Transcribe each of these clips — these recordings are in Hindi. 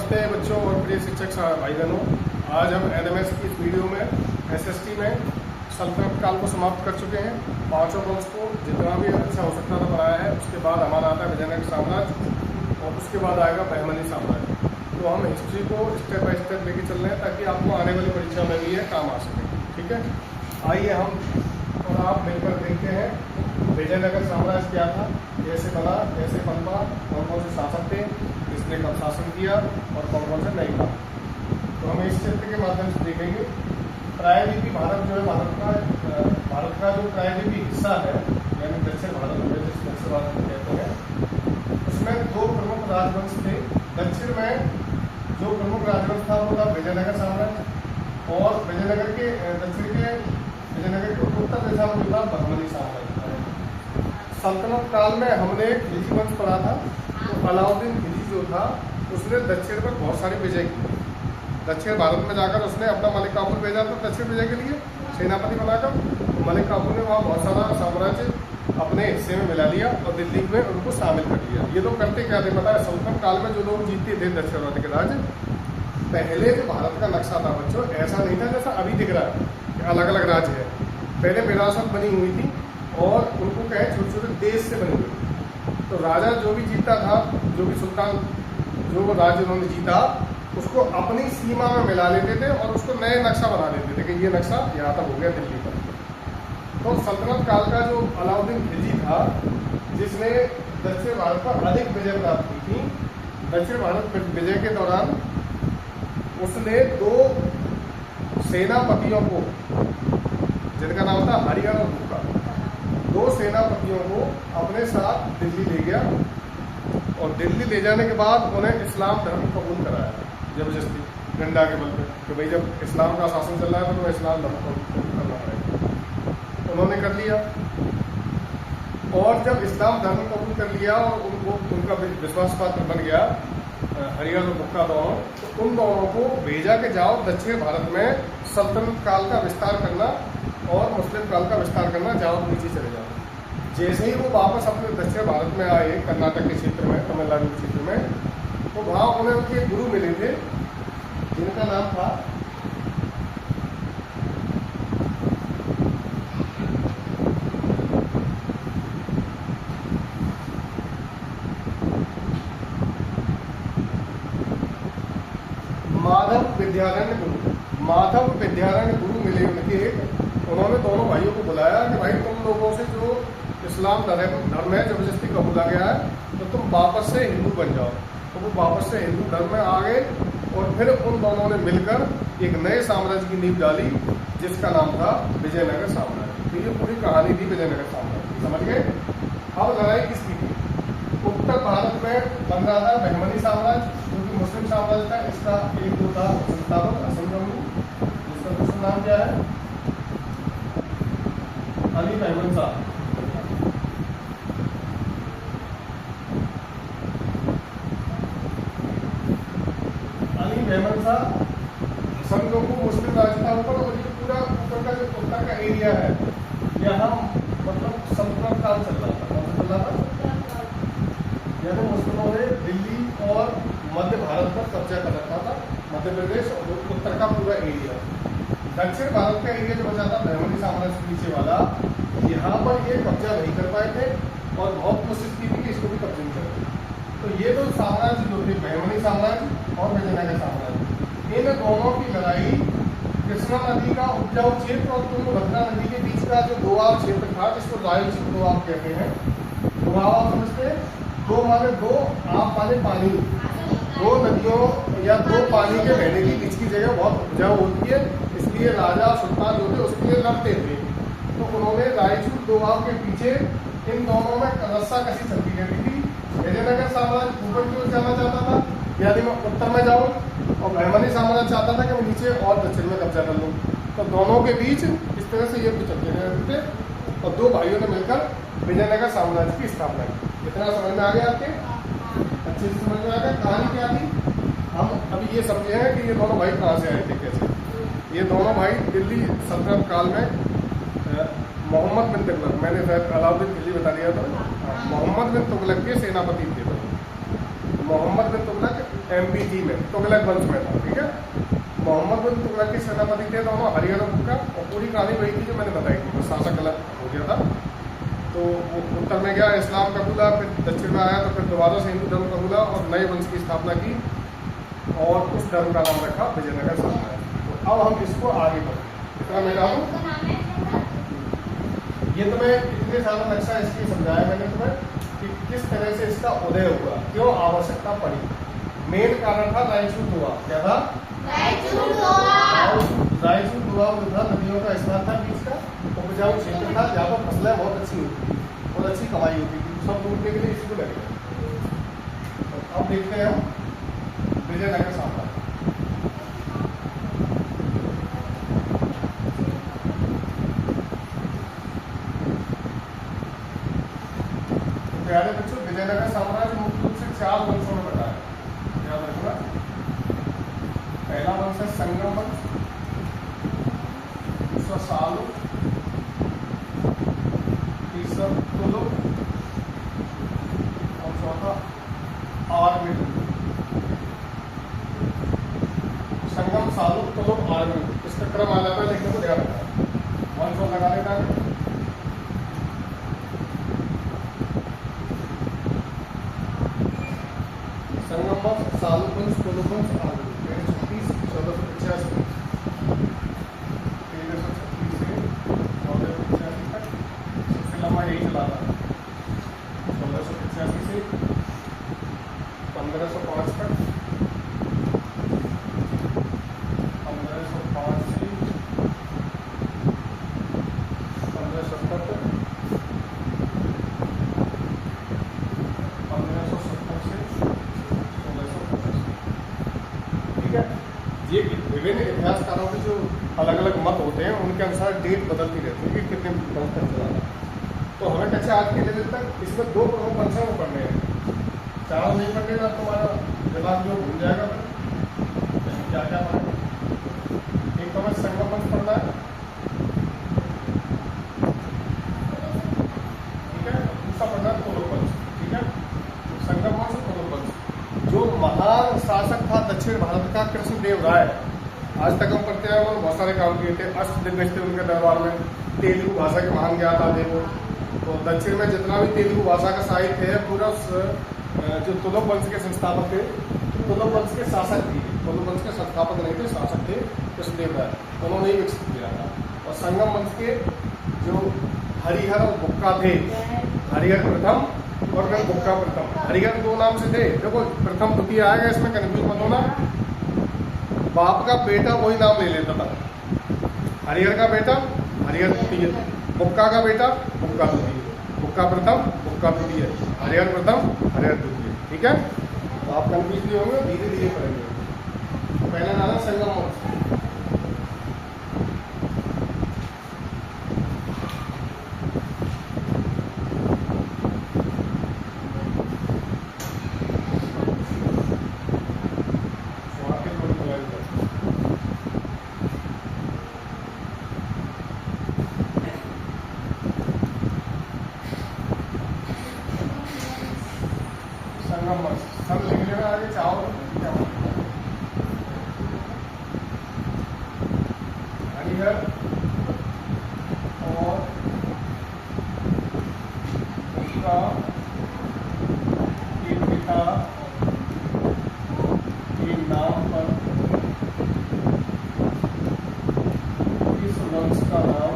नमस्ते बच्चों और प्रिय शिक्षक भाई बहनों। आज हम एनएमएस की इस वीडियो में एसएसटी में सल्तनत काल को समाप्त कर चुके हैं। पांचों वंश को जितना भी अच्छा हो सकता था बनाया है। उसके बाद हमारा आता है विजयनगर साम्राज्य और उसके बाद आएगा बहमनी साम्राज्य। तो हम हिस्ट्री को स्टेप बाय स्टेप लेके चल रहे हैं ताकि आपको आने वाली परीक्षा में भी यह काम आ सके। ठीक है, आइए हम और आप मिलकर देखते हैं विजयनगर साम्राज्य क्या था, कैसे बना, कैसे पनपा, कौन कौन से शासक थे, किसने कब शासन किया और कौन कौन से नहीं था। तो हम इस चित्र के माध्यम से देखेंगे। प्रायद्वीपीय भारत जो है, भारत का जो प्रायद्वीपीय हिस्सा है यानी दक्षिण भारत में जिस दक्षिण भारत में कहते हैं, उसमें दो प्रमुख राजवंश थे। दक्षिण में जो प्रमुख राजवंश था वो था विजयनगर साम्राज्य और विजयनगर के दक्षिण के विजयनगर के उत्तर दिशा में जो था बहमनी साम्राज्य। सल्तनत काल में हमने खिलजी वंश पढ़ा था। तो अलाउद्दीन खिलजी जो था उसने दक्षिण पर बहुत सारी विजय की। दक्षिण भारत में जाकर उसने अपना मलिक काफूर भेजा था दक्षिण विजय के लिए सेनापति बनाकर। तो मलिक काफूर ने वहाँ बहुत सारा साम्राज्य अपने हिस्से में मिला लिया और दिल्ली में उनको शामिल कर लिया। ये लोग करते क्या थे पता है? सल्तनत काल में जो लोग जीतते थे दक्षिण भारत के राज्य, पहले जो भारत का नक्शा था बच्चों ऐसा नहीं था जैसा अभी दिख रहा है कि अलग अलग राज्य है। पहले विरासत बनी हुई थी और उनको कहे छोटे छोटे देश से बनी हुई। तो राजा जो भी जीता था, जो भी सुल्तान जो राज्य उन्होंने जीता, उसको अपनी सीमा में मिला लेते थे और उसको नए नक्शा बना देते थे कि ये नक्शा यहाँ तक हो गया दिल्ली पर। तो सल्तनत काल का जो अलाउद्दीन खिलजी था जिसने दक्षिण भारत पर अधिक विजय प्राप्त की थी, दक्षिण भारत विजय के दौरान उसने दो सेनापतियों को जिनका नाम था हरिहर और बुक्का, दो सेनापतियों को अपने साथ दिल्ली ले गया और दिल्ली ले जाने के बाद उन्हें इस्लाम धर्म कबूल कराया जबरदस्ती डंडा के बल पे कि भाई जब इस्लाम का शासन चल रहा है तो तुम्हें इस्लाम धर्म कबूल करना पड़ेगा। उन्होंने कर लिया और जब इस्लाम धर्म कबूल कर लिया और उनको उनका विश्वास पात्र बन गया हरिहर और बुक्का दोनों, तो उन दोनों को भेजा के जाओ दक्षिण भारत में सल्तनत काल का विस्तार करना और मुस्लिम काल का विस्तार करना, जाओ नीचे चले जाओ। जैसे ही वो वापस अपने दक्षिण भारत में आए, कर्नाटक के क्षेत्र में, तमिलनाडु के क्षेत्र में, तो वहाँ उन्हें उनके गुरु मिले थे जिनका नाम था माधव विद्यारण्य गुरु। माधव विद्यारण्य गुरु मिले उनके। उन्होंने दोनों भाइयों को बुलाया कि भाई तुम लोगों से जो इस्लाम धर्म है जबरदस्ती कबूला गया है तो तुम वापस से हिंदू बन जाओ। तो वो वापस से हिंदू धर्म में आ गए और फिर उन दोनों ने मिलकर एक नए साम्राज्य की नींव डाली जिसका नाम था विजयनगर साम्राज्य। तो ये पूरी कहानी थी विजयनगर साम्राज्य की, समझ गए? अब लड़ाई किसकी थी? उत्तर भारत में बन रहा था बहमनी साम्राज्य जो कि मुस्लिम साम्राज्य था। इसका एक जो था हसन गंगू, जिसका दूसरा नाम क्या है? अली मेहमद शाह। अली मेहमद शाह हसन गंगू मुस्लिम राज्य था ऊपर। और ये पूरा ऊपर का जो उत्तर का एरिया है यहाँ मतलब सल्तनत काल चल रहा था। कौन सा चल रहा था? यानी मुस्लिमों ने दिल्ली और मध्य भारत पर कब्जा कर रखा था, मध्य प्रदेश और उत्तर का पूरा एरिया। दक्षिण भारत का एरिया जो बचा था बहमनी साम्राज्य के नीचे वाला, यहाँ पर ये कब्जा नहीं कर पाए थे और बहुत कोशिश की थी कि इसको भी कब्जे में करें। तो ये दो साम्राज्य जो थे बहमनी साम्राज्य और विजयनगर साम्राज्य, इन दोनों की लड़ाई कृष्णा नदी का उपजाऊ क्षेत्र और तुंगभद्रा नदी के बीच का जो दोआब क्षेत्र था जिसको रायलसीमा दोआब कहते हैं। दोआब समझते? दो माने दो, आप माने पानी। दो नदियों या दो पानी के बहने की बीच की जगह बहुत उपजाऊ होती है, इसलिए राजा सुल्तान जो थे उसके लिए लड़ते थे। तो उन्होंने रायचूर दोआब के पीछे इन दोनों में रस्सा कसी चलती रहती थी। विजयनगर साम्राज्य ऊपर की ओर जाना चाहता था, यानी मैं उत्तर में जाऊँ, और बहमनी साम्राज्य चाहता था कि मैं नीचे और दक्षिण में कब्जा कर लूँ। तो दोनों के बीच इस तरह से युद्ध चलते रहते थे और दो भाइयों ने मिलकर विजयनगर साम्राज्य की स्थापना की। इतना समझ में आ गया आपके? अच्छे से समझ में आ गया। कहानी क्या थी? हम अभी ये समझे हैं कि ये दोनों भाई कहाँ से आए थे, कैसे। ये दोनों भाई दिल्ली सल्तनत काल में मोहम्मद बिन तुगलक, मैंने शायद अलाउद्दीन खिलजी बता दिया था, मोहम्मद बिन तुगलक के सेनापति थे। मोहम्मद बिन तुगलक MBG में तुगलक वंश में था, ठीक है। मोहम्मद बिन तुगलक के सेनापति थे दोनों, हरिहर और बुक्का। और पूरी कहानी वही थी जो मैंने बताई थी, तो शासक गलत हो गया था। तो वो उत्तर में गया, इस्लाम कबूला, फिर दक्षिण में आया तो फिर दोबारा से हिंदू धर्म कबूला और नए वंश की स्थापना की और उस धर्म का नाम रखा विजयनगर साम्राज्य। तो अब हम इसको आगे बढ़ते, इतना मैं डालूँ। ये तुम्हें इतने सारा नक्शा इसलिए समझाया मैंने तुम्हें कि किस तरह से इसका उदय हुआ, क्यों आवश्यकता पड़ी। मेन कारण था रायचूर दुआ। क्या था? रायचूर दुआ जो था, नदियों का स्थान था, बीच का उपजाऊ क्षेत्र था, जहाँ पर फसलें बहुत अच्छी होती थी, बहुत अच्छी कमाई होती थी। सब ढूंढने के लिए इसी को लगे। तो अब देखते हैं हम विजयनगर साम्राज्य। प्यारे बच्चों, विजयनगर साम्राज्य मुख्य रूप से 4 वंशों में बटा है, याद रखना। पहला वंश है संगम वंश, दूसरा सालुक, तीसरा तुलुक और चौथा आर्मिन। संगम, सालुक, तुलुक, आर्मिन, इसका क्रम आ जाता है, लिखने को ध्यान रखना। वंशों लगा लेना है। संगम वंश, सालुक वंश, तुलुक वंश, आर्मिन। 1336 1485 1336 से 1485 तक सबसे लंबा यही चला था। 1485 से 1505 तक, 1505 से 1570 तक, 1570 से 1650। ठीक है। ये विभिन्न इतिहासकारों के जो अलग अलग मत होते हैं उनके अनुसार डेट बदलती रहती है कि कितने वर्ष तक चला था। तो हमें कक्षा आज के लेवल तक इसमें 2 प्रमुख वंशों को पढ़ने हैं। 4 नहीं पढ़ने का तुम्हारा दिमाग जो भूल जाएगा। फिर क्या क्या पढ़ेंगे? एक तो हमें संगम वंश पढ़ना है, ठीक है। दूसरा पढ़ना है तुलुक वंश, ठीक है। संगम वंश, तुलुक वंश। जो महान शासक था दक्षिण भारत का कृष्णदेव राय, आज तक हम पढ़ते हैं, उन्होंने बहुत सारे काम किए थे। अष्टदिग्गज थे उनके दरबार में, तेलुगु भाषा के महान ज्ञाता थे वो। तो दक्षिण में जितना भी तेलुगु भाषा का साहित्य है पूरा जो तुलुक वंश के संस्थापक थे, तुलुक वंश के शासक थे। तुलुक वंश के संस्थापक नहीं थे, शासक थे कृष्णदेव राय, उन्होंने ही विकसित किया था। और संगम वंश के जो हरिहर और बुक्का थे, हरिहर प्रथम और फिर बुक्का प्रथम। हरिहर 2 नाम से थे, देखो प्रथम द्वितीय आएगा, इसमें कन्फ्यूज मत होना। बाप का बेटा वही नाम ले लेता था। हरिहर का बेटा हरिहर द्वितीय, बुक्का का बेटा बुक्का द्वितीय, बुक्का प्रथम बुक्का द्वितीय, हरिहर प्रथम हरिहर द्वितीय। ठीक है। तो आप कन्फ्यूज नहीं होंगे, धीरे धीरे पढ़ेंगे। पहला नाम है संगम वंश। संगम वंश सब लिख लेना आगे, चाहो क्या हरिहर और उसका के पिता के नाम पर इस वंश का नाम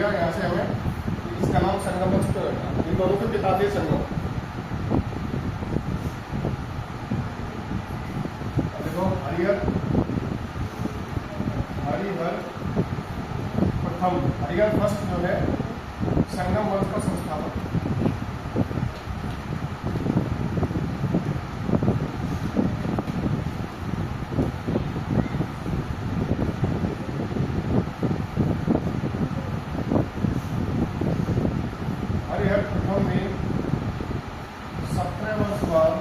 यहाँ से हमें इसका नाम संगम वंश क्यों रखा? इन दोनों के पिता थे संगम। देखो हरिहर प्रथम, हरिहर फर्स्ट जो है संगम वंश का संस्थापक। हरिहर प्रथम ने 17 वर्ष बाद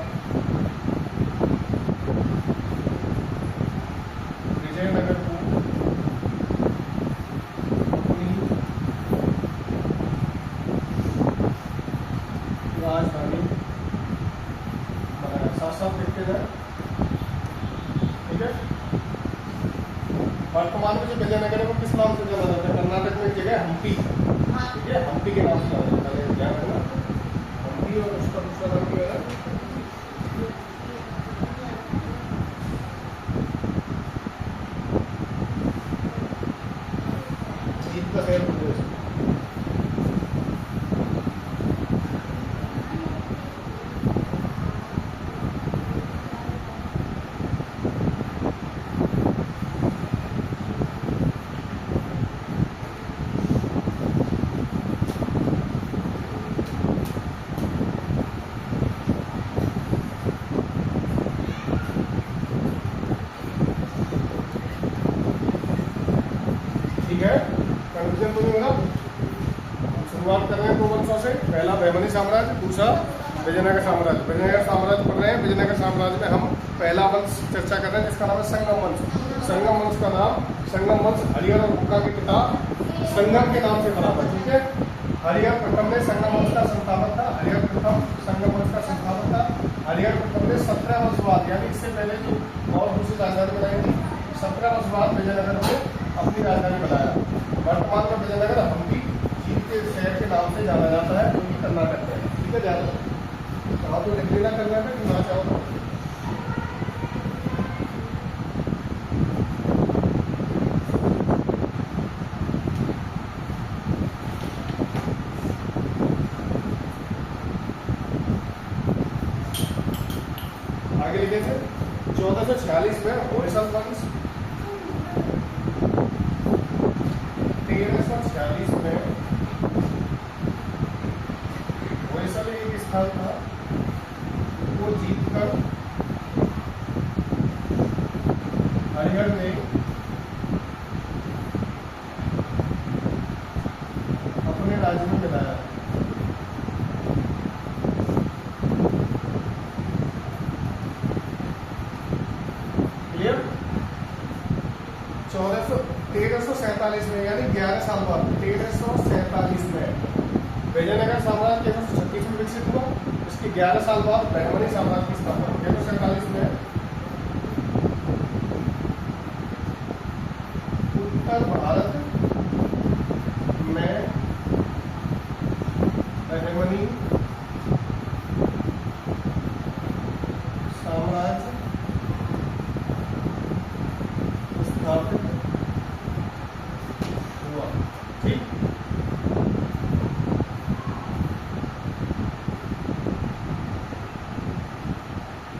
वर्तमान में जो विजयनगर है वो किस नाम से जाना जाता है? कर्नाटक में एक जगह है हम्पी, ठीक है, हम्पी के नाम से जाना जाता है, ध्यान रखना। हम्पी और उसका दूसरा नाम क्या है? जीत का शहर प्रदेश। ठीक है, कंफ्यूजन तो नहीं होगा। हम शुरुआत कर रहे हैं दो वंशों से, पहला बहमनी साम्राज्य, दूसरा विजयनगर साम्राज्य। विजयनगर साम्राज्य पढ़ रहे हैं। विजयनगर साम्राज्य में हम पहला वंश चर्चा कर रहे हैं जिसका नाम है संगम वंश। संगम वंश का नाम, संगम वंश हरिहर और बुक्का के पिता संगम के नाम से बना था, ठीक है। हरिहर प्रथम ने संगम वंश का संस्थापक था। हरिहर प्रथम संगम वंश का संस्थापक था। हरिहर प्रथम ने 17 वर्ष बाद, यानी इससे पहले जो और दूसरी राजधानी बनाई थी, 17 वर्ष बाद विजयनगर में अपनी राजधानी बनाया। वर्तमान में विजयनगर हम्पी जीत के शहर के नाम से जाना जाता है, जो कि कर्नाटक में है, ठीक है। ध्यान कहाँ तो लिख लेना कर्नाटक, ना चाहो तो। आगे लिखे थे 1446 में होयसल वंश, 1346 में होयसल एक स्थान था, वो जीतकर हरिहर ने अपने राज्य में मिलाया। क्लियर? 1347 में, यानी 11 साल बाद, 1347 में विजयनगर साम्राज्य 1336 में विकसित हुआ। इसके 11 साल बाद बहमनी साम्राज्य की स्थापना 1347 में उत्तर भारत में बहमनी साम्राज्य स्थापित हुआ, ठीक।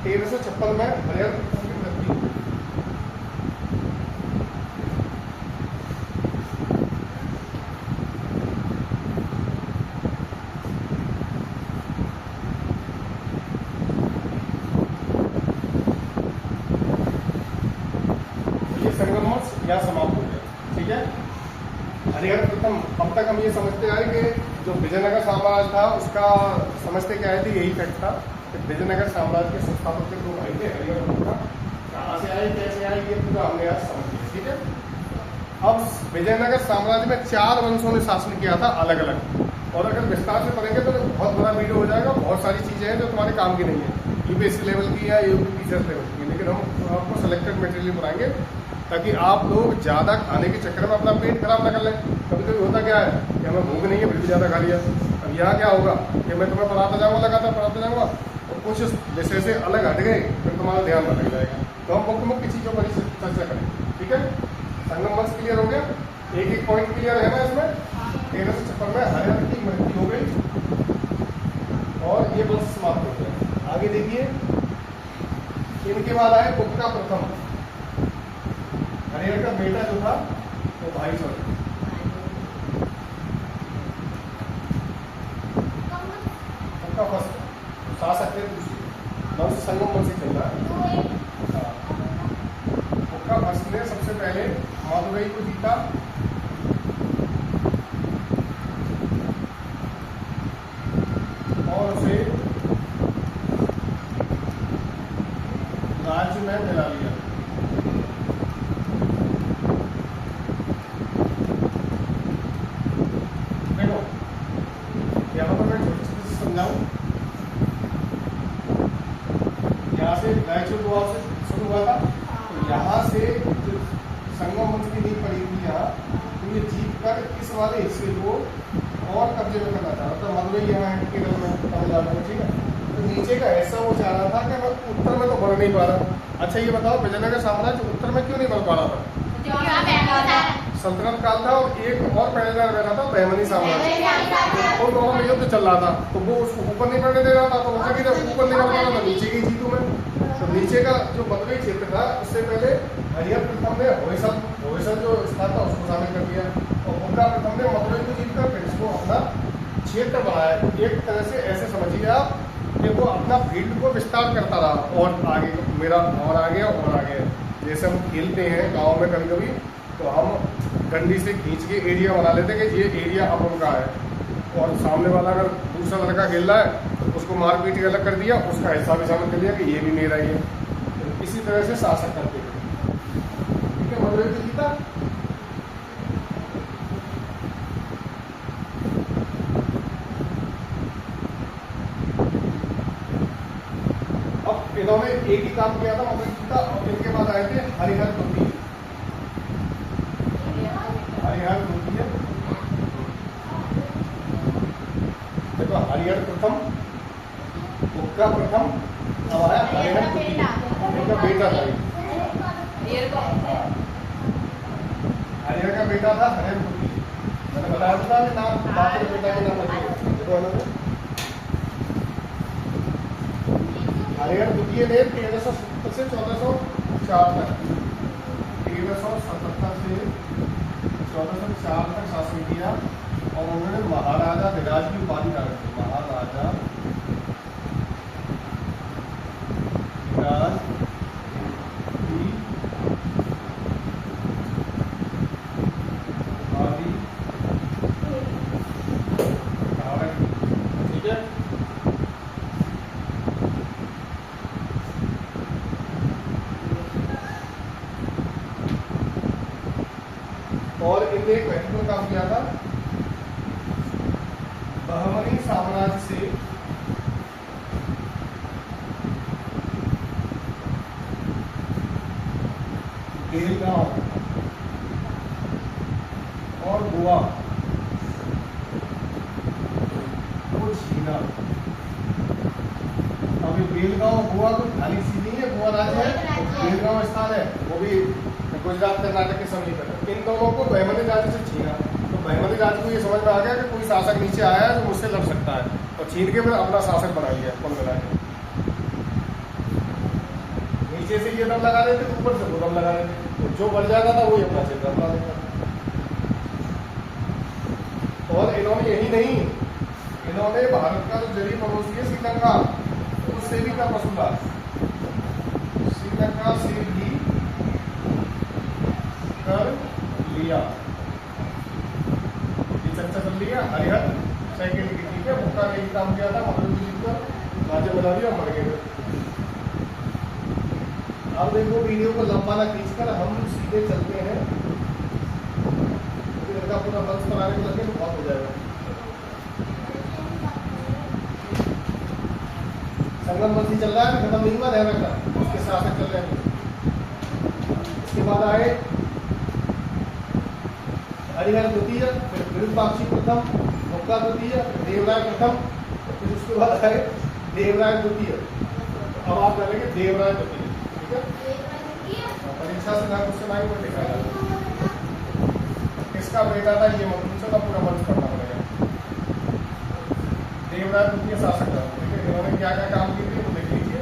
तेरह सौ 56 में हरिहर प्रथम की मृत्यु हुई। ये संगम वंश यहाँ समाप्त हो गया, ठीक है। हरिहर प्रथम, अब तक हम ये समझते आए कि जो विजयनगर साम्राज्य था उसका समझते क्या आए थे, यही फैक्ट था कि विजयनगर साम्राज्य के संस्थापक के दो भाई थे, हरिहर और बुक्का। कहाँ से आए, कैसे आए, ये पूरा हमने आज समझ लिया, ठीक है। अब विजयनगर साम्राज्य में 4 वंशों ने शासन किया था अलग अलग, और अगर विस्तार से पढ़ेंगे तो बहुत बड़ा वीडियो हो जाएगा। बहुत सारी चीज़ें हैं जो तुम्हारे काम की नहीं है, यूपीएससी लेवल की या यूपीएससी लेवल की, लेकिन हम आपको सेलेक्टेड मटेरियल पढ़ाएंगे ताकि आप लोग ज़्यादा खाने के चक्कर में अपना पेट खराब ना कर लें। कभी कभी होता क्या है कि हमें भूख नहीं है फिर भी ज़्यादा खा लिया। अब यहाँ क्या होगा कि मैं तुम्हें पढ़ाता जाऊँगा, लगातार पढ़ाता जाऊँगा, और कुछ विषय से अलग हट गए फिर तुम्हारा ध्यान भटक जाएगा। तो हम मुख्य मुख्य चीज़ों पर ही चर्चा करेंगे, ठीक है। संगम वंश क्लियर हो गया, एक एक पॉइंट क्लियर है ना इसमें। 1356 में हरिहर की मृत्यु हो गई और ये वंश समाप्त हो गया। आगे देखिए, इनके बाद आए बुक्का प्रथम। हरिहर का बेटा जो था वो भाई सॉरी बुक्का फर्स्ट शासक थे, वंश संगम वंश चल रहा है। बुक्का फर्स्ट ने सबसे पहले मदुरई को जीता, और उसे राज्य में मिला लिया। देखो यहाँ पर मैं छोटी छोटी से समझाऊं। यहाँ से रायचूर गोवा से शुरू हुआ था, तो यहाँ से जो संगम वंश की नींव पड़ी थी यहाँ, तो ये जीत कर इस वाले हिस्से को और कब्जे में करना चाह रहा था। मदुरई यहाँ है केरल में, तमिलनाडु में, ठीक है। तो नीचे का ऐसा वो चाह रहा था कि मैं उत्तर में तो बढ़ नहीं पा रहा। अच्छा ये बताओ, विजयनगर साम्राज्य उत्तर में क्यों नहीं बढ़ पा रहा था? सल्तनत काल था और एक और पहले बैठा था बहमनी साम्राज्य, और दोनों में युद्ध चल रहा था, तो वो उसको ऊपर नहीं बढ़ने दे रहा था, तो मुझे कि जब ऊपर नहीं बढ़ पा रहा था नीचे की जीतू मैं। तो नीचे का जो मदुरई क्षेत्र था, उससे पहले हरिहर प्रथम ने होयसल जो स्थान था उसको शामिल कर दिया, और मुद्रा प्रथम ने मदुरई को जीत कर फिर इसको अपना क्षेत्र बनाया। एक तरह से ऐसे समझिए आप कि वो अपना फील्ड को विस्तार करता रहा, और आगे मेरा और आगे और आगे। जैसे हम खेलते हैं गाँव में कभी कभी, तो हम डंडी से खींच के एरिया बना लेते हैं कि ये एरिया अब उनका है, और सामने वाला अगर दूसरा लड़का खेल रहा है तो उसको मार पीट के अलग कर दिया, उसका हिस्सा भी शामिल कर दिया कि ये भी मेरा ही है। तो इसी तरह से शासक करते हैं, ठीक है। मदुरई तो जीता। अब इन्होंने एक ही काम किया था, मदुरई जीता, और इनके बाद आए थे हरिहर द्वितीय। हरिहर द्वितीय देखो, हरिहर प्रथम, उक्का प्रथम, अब आया हरिहर द्वितीय। इनका बेटा था, हरिहर का बेटा था हरिहर द्वितीय। मैंने बताया था कि नाम बाप के बेटा के नाम रखे। देखो हरिहर द्वितीय ने 1377 से 1404 तक 1377 से 1404 तक शासन किया, और उन्होंने महाराजा विराज की उपाधि धारण की। महाराजा विराज की उपाधि धारण की, ठीक है। और इनने एक महत्वपूर्ण काम किया था, बहमनी साम्राज्य से बेलगांव और गोवा को छीना। अभी बेलगांव गोवा को खाली सी नहीं है, गोवा राज्य है, बेलगांव स्थान है, वो भी गुजरात कर्नाटक के समीप है। इन दोनों को बहमनी राज्य से छीना। तो बहमनी राज्य को ये समझ में आ गया कि कोई शासक नीचे आया है जो मुझसे लड़ सकता है, और छीन के फिर अपना शासक बना लिया कुल मिला के। नीचे से ये दम लगा देते, ऊपर से वो दम लगा देते, तो जो बढ़ जाता था वही अपना क्षेत्र अपना देता। और इन्होंने यही नहीं, इन्होंने भारत का जो जलीय पड़ोसी है श्रीलंका, उससे भी कर वसूला। श्रीलंका से भी कर लिया। ये चर्चा चल रही है हरिहर सेकंड की, ठीक है। मुक्का ने काम किया था, मदुरई जीत कर राज्य बना दिया, मर गए। अब देखो वीडियो को लंबा ना खींचकर हम सीधे चलते हैं, क्योंकि लड़का पूरा वंश बनाने को लगे तो बहुत हो जाएगा। संगम वंशी चल रहा है, खत्म नहीं हुआ, ध्यान रखना, उसके शासक चल रहे हैं। इसके बाद आए हरिहर द्वितीय, फिर विरूपाक्षी प्रथम, मुक्का द्वितीय, देवराय प्रथम, फिर उसके बाद आए देवराय द्वितीय। अब आप जानेंगे देवराय द्वितीय, ठीक है। परीक्षा से ना क्वेश्चन आई वो लिखा है, किसका बेटा था ये मनुष्य का पूरा वंश पढ़ना पड़ेगा। देवराय द्वितीय शासक था, ठीक है। इन्होंने क्या क्या काम किए थे वो देख लीजिए,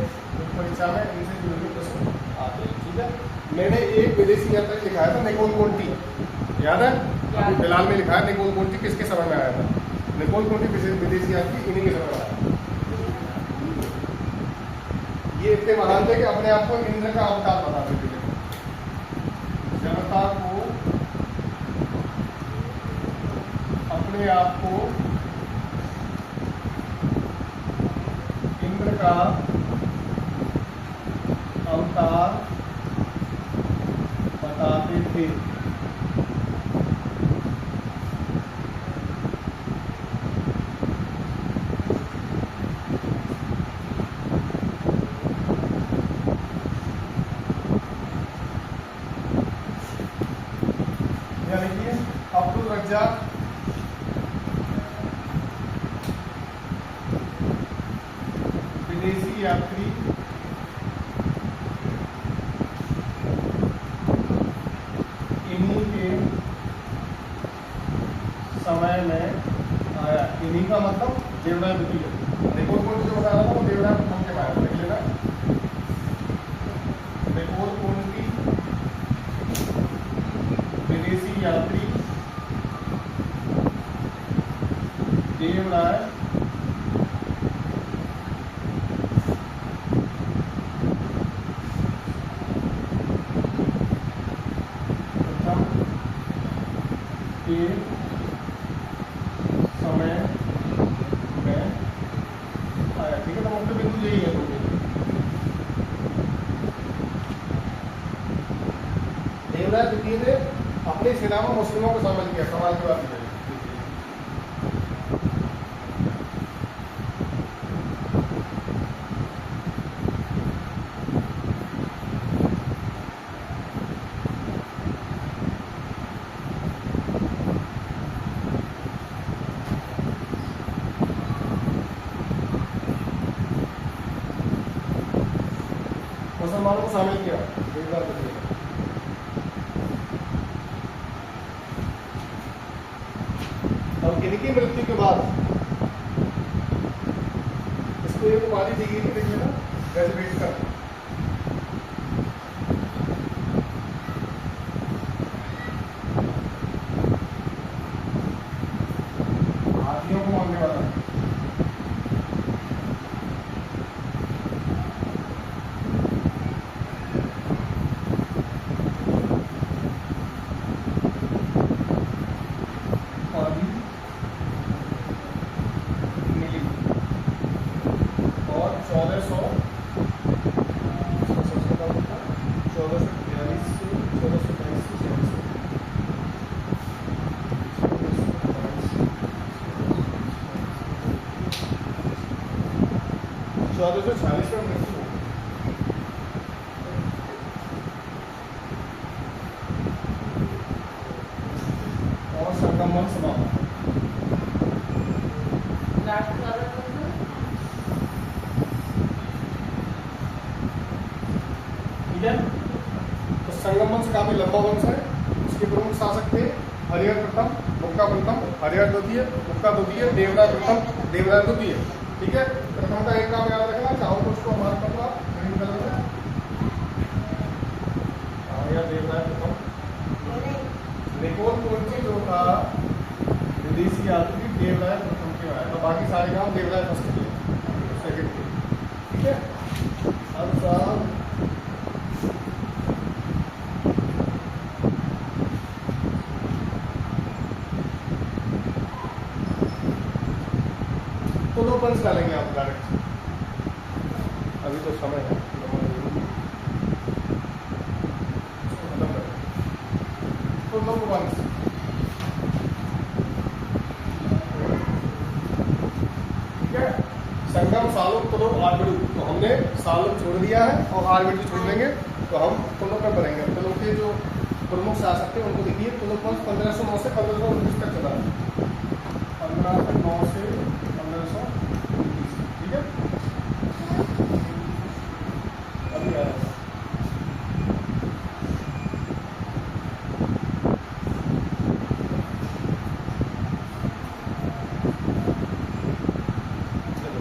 परीक्षा में इनसे जुड़े हुए प्रश्न आते हैं, ठीक है। मैंने एक विदेशी यात्री लिखाया था, निकोल कोंटी, याद है? अभी फिलहाल में लिखा है निकोल कोंटी किसके समय में आया था। निकोल कोंटी विदेशी यात्री इन्हीं के समय में आया। ये इतने महान थे कि अपने आप को इंद्र का अवतार बताते थे। जनता को अपने आप को इंद्र का अवतार बताते थे। यह लिखिए अब्दुल रज्जाक विदेशी यात्री इन्हीं के समय में आया। इन्हीं का मतलब देवराय द्वितीय। रिपोर्ट कौन से बता रहा था वो देवराय प्रथम के बारे में लिख लेना। रिपोर्ट कौन की विदेशी यात्री देवराय प्रथम के समय में आया। ठीक है, तो मुख्य बिंदु यही है। देवराय द्वितीय ने अपनी सेना में मुस्लिमों को शामिल किया। सवाल की बात है। मुसलमानों को शामिल किया देवराय द्वितीय ने। और इनकी मृत्यु के बाद इसको एक उपाधि दी गई थी, देखिए ना, ग्रेजुएट का। हाथियों को मारने वाला। चौदह सौ 40 में मृत्यु हो गई। और संगमन समाप्त। ठीक है, तो संगम वंश काफी लंबा वंश है। उसके प्रमुख शासक थे हरिहर प्रथम, मुक्का प्रथम, हरिहर द्वितीय, मुक्का द्वितीय, देवराय प्रथम, देवराय द्वितीय। ठीक है, प्रथम का एक काम याद रखना, चाहो तो उसको मार्क कर लो ग्रीन कलर में। हरिहर देवराय प्रथम। रिपोर्ट कौन सी जो था विदेशी यात्री देवराय प्रथम के आया, तो बाकी सारे काम देवराय फर्स्ट के सेकंड के। ठीक है, अब साहब तो दो पंच डालेंगे आप डायरेक्ट। अभी तो समय है, तो दो पंच। ठीक है, संगम सालों तुलो आरबिडू, तो हमने सालों छोड़ दिया है और आरबिडू छोड़ देंगे। तो हम तुलो में पढ़ेंगे। तुलो के जो प्रमुख शासक थे उनको देखिए। तुलो वंश 1509 से 1519 तक चला है। 1509 से 1519। ठीक है, अभी आ रहा है।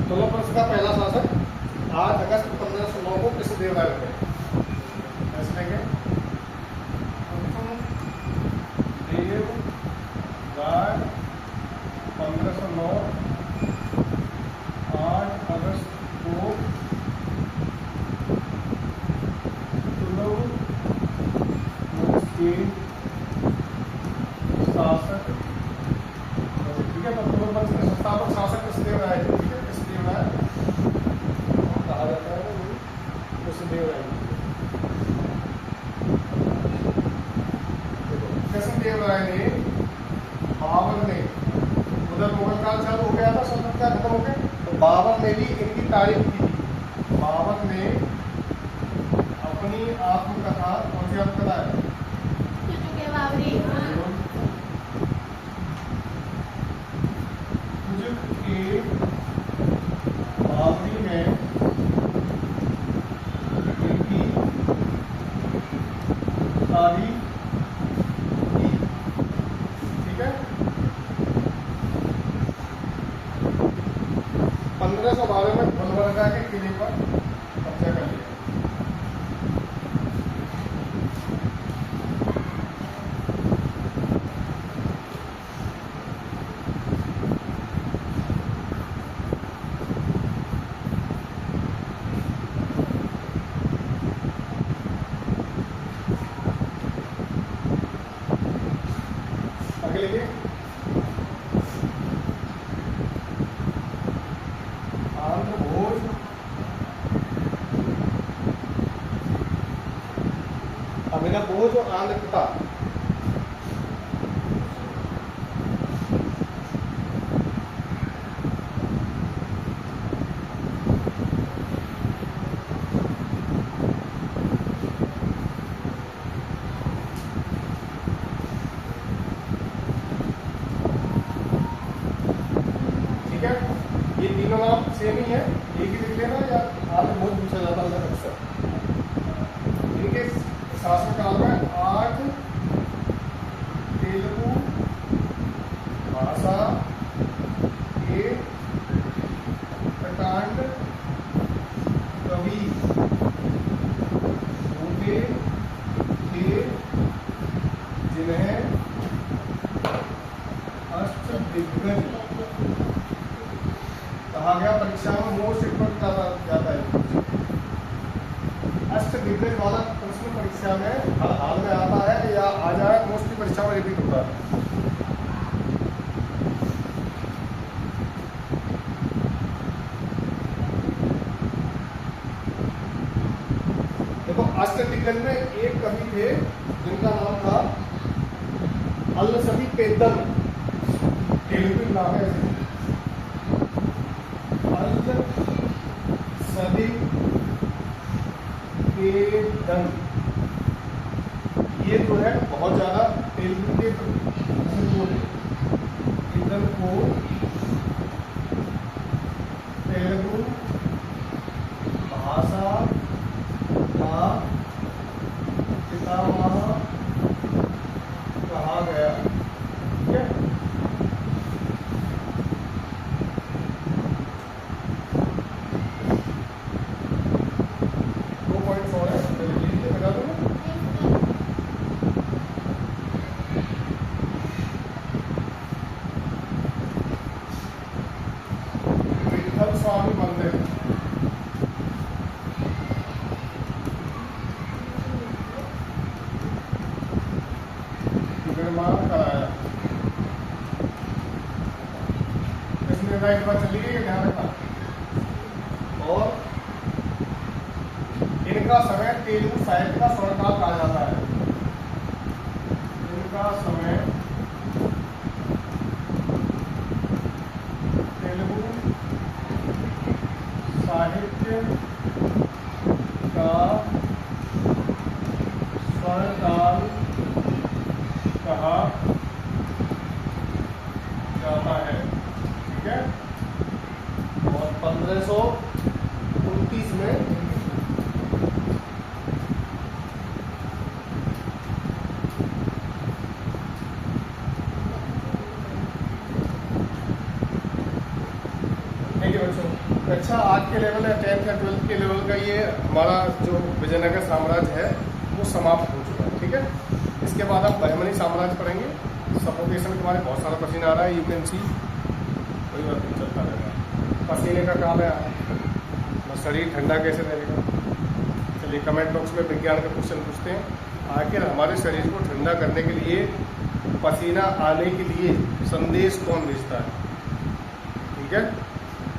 तुलो वंश का पहला शासक 8 अगस्त 1509 को कृष्णदेवराय थे। ऐसे लेंगे देवराय 1509 8 अगस्त को तुलो वंश के शासक। ठीक है, तो तुलो वंश के संस्थापक शासक कृष्णदेवराय थे। ठीक है, कृष्णदेवराय कहा जाता है कृष्णदेवराय। कृष्णदेवराय ने बाबर ने उधर मुगल काल चालू हो गया था, सल्तनत का खत्म हो गया, तो बाबर ने भी इनकी तारीफ की थी। बाबर ने अपनी आत्मकथा, कौन सी आत्मकथा है? के लिए पर कब्जा कर लिया। आगे लिखिए, आंध्र भोज अभिनव भोज और आंध्र पिता। ठीक है, ये तीनों नाम सेम ही है, एक ही लिख लेना या आंध्र भोज पूछा जाता है अक्सर। इनके शासनकाल में 8 तेलुगु भाषा के प्रकांड कवि होते थे जिन्हें अष्टदिग्गज कहा गया। परीक्षा में मोस्ट इम्पोर्टेंट जाता है। अष्टदिग्गज वाला प्रश्न परीक्षा में हर हाल में आता है या आ जाए, मोस्टली परीक्षा में रिपीट होता है। देखो, अष्टदिग्गज में एक कवि थे जिनका नाम था अल्लसदी पेद्दन, तेलुगु नाम है ऐसे, अल्लसदी पेद्दन। ये जो है बहुत ज्यादा तेलुगु के पेद्दन को तेलुगु भाषा का पितामह कहा गया। ठीक है, स्वामी मंदिर निर्माण कराया। इसमें राइट बात चली गई, ध्यान रखना। और इनका समय तेलुगु साहित्य का स्वर्णकाल कहा जाता है। इनका समय तेलुगु साहित्य का स्वर्णकाल कहा जाता है। ठीक है, और 1529 में अच्छा, आज के लेवल है 10th या 12th के लेवल का ये हमारा जो विजयनगर साम्राज्य है वो समाप्त हो चुका है। ठीक है, इसके बाद आप बहमनी साम्राज्य पढ़ेंगे। सफोकेशन के बारे में बहुत सारा पसीना आ रहा है, यू कैन सी, कोई बात नहीं, चलता रहेगा। पसीने का काम है, शरीर ठंडा कैसे रहेगा। चलिए कमेंट बॉक्स में विज्ञान का क्वेश्चन पूछते हैं, आखिर हमारे शरीर को ठंडा करने के लिए पसीना आने के लिए संदेश कौन भेजता है। ठीक है,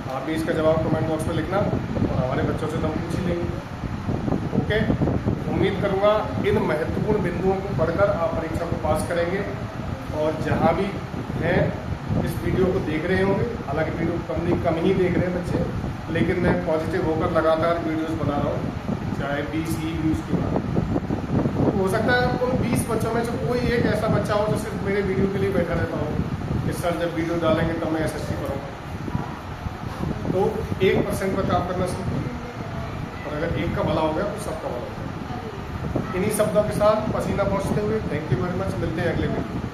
आप भी इसका जवाब कमेंट बॉक्स में लिखना और हमारे बच्चों से तो हम पूछ ही लेंगे। ओके, उम्मीद करूँगा इन महत्वपूर्ण बिंदुओं को पढ़कर आप परीक्षा को पास करेंगे। और जहाँ भी हैं इस वीडियो को देख रहे होंगे, हालांकि वीडियो कम ही देख रहे हैं बच्चे, लेकिन मैं पॉजिटिव होकर लगातार वीडियोस बना रहा हूँ, चाहे 20 ही व्यूज़ की बात। तो हो सकता है उन 20 बच्चों में से कोई एक ऐसा बच्चा हो जो सिर्फ मेरे वीडियो के लिए बैठा रहता हो कि सर जब वीडियो डालेंगे तब मैं SSC करूँगा। तो 1% पर काम करना सीखिए, और अगर एक का भला हो गया तो सबका भला हो गया। इन्हीं शब्दों के साथ पसीना पहुँचते हुए थैंक यू वेरी मच, मिलते हैं अगले वीडियो।